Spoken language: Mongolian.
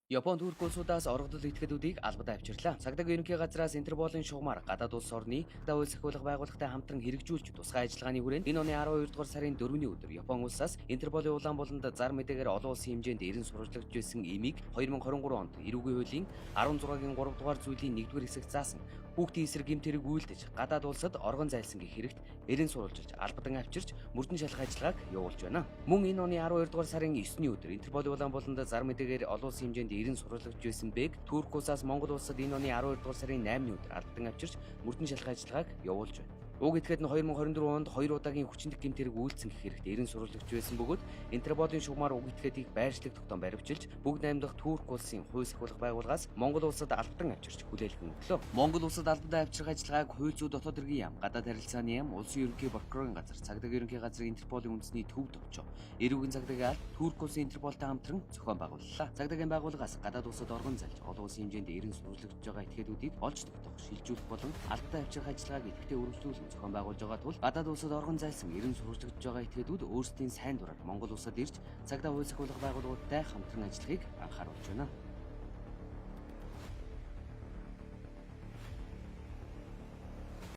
Япон Турк улсуудаас оргодол этгээдүүдийг албадаа авчирлаа. Цагдаагийн ерөнхий газраас Интерполын шугамар гадаад улс орны даул сахиулах байгууллагатай хамтран хэрэгжүүлж тусгай ажиллагааны хүрээнд энэ оны 12 дугаар сарын 4-ний өдөр Япон улсаас Интерполын Улаанбууланд зар мэдээгээр олон улсын хэмжээнд эрен сурвалжлагч байсан эмийг 2023 онд эрүүгийн хуулийн 16-гийн 3 дугаар зүйлийн 1-р хэсэгт заасан хүүхдийн эсрэг гэмтэрэг үйлдэж гадаад улсад оргон зайлсан гэх хэрэгт эрен сурвалжилж албадан авчирч мөрдөн шалах ажиллагааг явуулж байна. Мөн энэ оны 12 дугаар сарын 9-ний өдөр Интерполын Улаанбууланд зар мэдээгээр олон улсын хэмжээнд эрен сурвалжлагч байсан бэг Турк улсаас Монгол улсад энэ оны 12 дугаар сарын 8-ны өдөр албадан авчирч мөрдөн шалах ажиллагааг явуулж байна. Уг этгээд нь 2024 онд 2 удаагийн хүчиндэг гэмтэрэг үйлдсэн гэх хэрэгт эрен сурвалжлагч байсан бөгөөд Интерполын шугамар уг этгээдийг байршлаг тогтоом баривчилж бүгд найрамдах Турк улсын хууль сахиулах байгууллагаас Монгол улсад албадан авчирч хүлээлгэн өглөө. Монгол улсад албадан авчрах ажиллагааг хууль зүйн дотоод хэргийн яам, гадаад харилцааны яам, улсын ерөнхий прокурорын газар, цагдаагийн ерөнхий газрын Интерполын үндэсний төв товчоо, эрүүгийн цагдаагийн алба, Турк улсын Интерполтай хамтран зохион байгууллаа. Цагдаагийн байгууллагаас гадаад улсад оргон зайлж олон улсын хэмжээнд эрен сурвалжлагч байгаа этгээдүүдийг олж тогтоох, шилжүүлэх болон албадан авчрах ажиллагааг идэвхтэй үргэлжлүүлэн зохион байгуулж байгаа тул гадаад улсад оргон зайлсан эрен сурвалжлагч байгаа этгээдүүд өөрсдийн сайн дураар Монгол улсад ирж цагдаа хууль сахиулах байгууллагуудтай хамтран ажиллахыг анхааруулж байна.